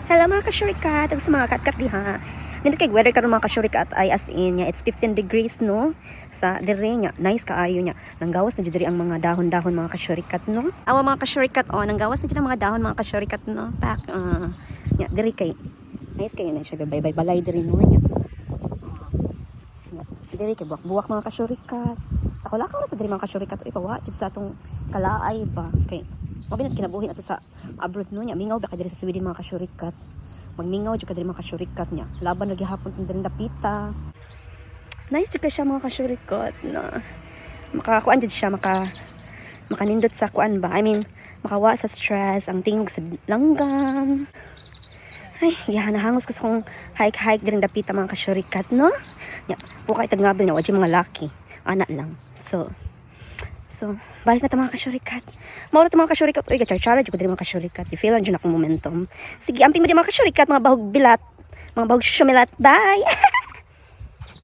Hello mga kasyurikat, ag sa mga katkat diha. Nindot kay weather karon mga kasyurikat ay as in nya it's 15 degrees no. Sa dire nya nice kaayo nya. Nanggawas na jud diri ang mga dahon-dahon mga kasyurikat no. Awa mga kasyurikat nanggawas na jud ang mga dahon mga kasyurikat no. Pak nya dire kay nice kay na siya bye balay dire no nya. Dire kay buwak mga kasyurikat. Ako lakaw ra ta diri mga kasyurikat ipawa jud sa atong kalaay ba kay mabinat kinabuhi nato sa abroad no nya mingaw ba kadiri sa Sweden mga kasyurikat. Magmingaw jud kadiri mga kasyurikat nya. Laban lagi hapon din dapita. Nice jud siya mga kasyurikat na makakuan jud siya makanindot sa kuan ba. I mean, makawa sa stress ang tingog sa langgam. Ay, nahangos ko sa kong hike din dapita mga kasyurikat no. Nya, pukay tagnabil na wa mga laki. Anak lang. So, balik na ito mga kasyurikat. Mauro ito mga kasyurikat. Uy, gachar-challenge ko din mga kasyurikat. I-feel lang dyan akong momentum. Sige, amping mo din mga kasyurikat. Mga bahog bilat. Mga bahog syumilat. Bye!